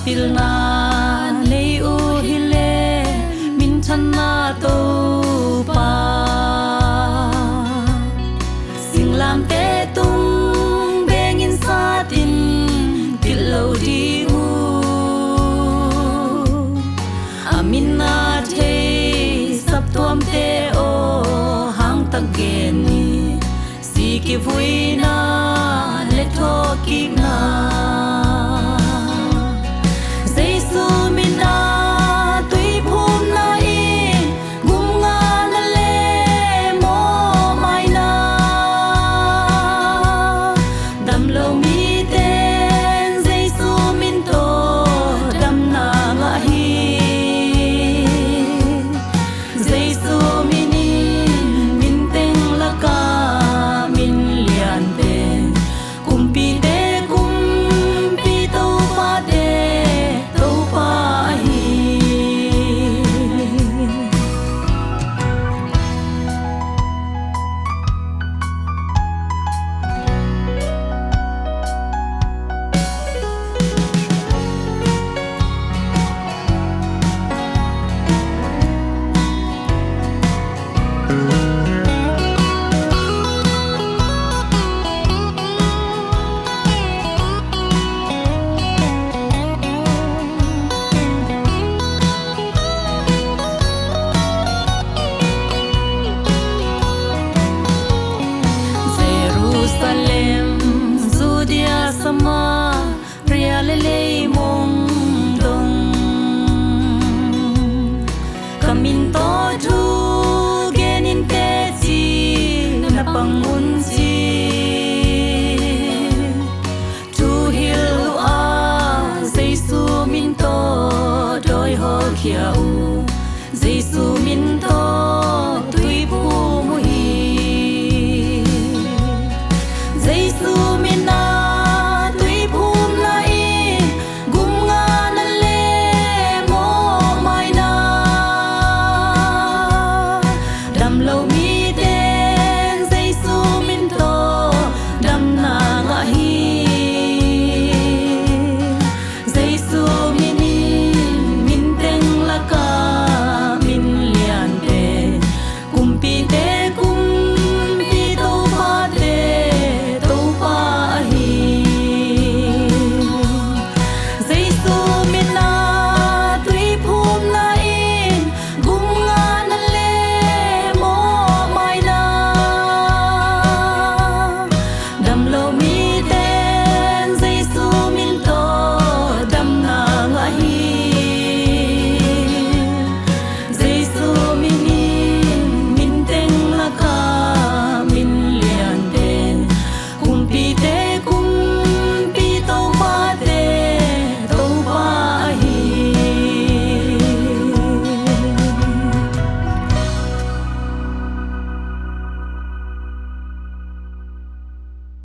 pilna nei u hile min channa to pa singlam te tung bengin satin tilo di u amina the sap tuam te o hang tak gen ni si ki vuina le tho ki na Kamin to thu genin te chi na pangun chi thu hil a Jesu min to doi ho khia u Jesu min to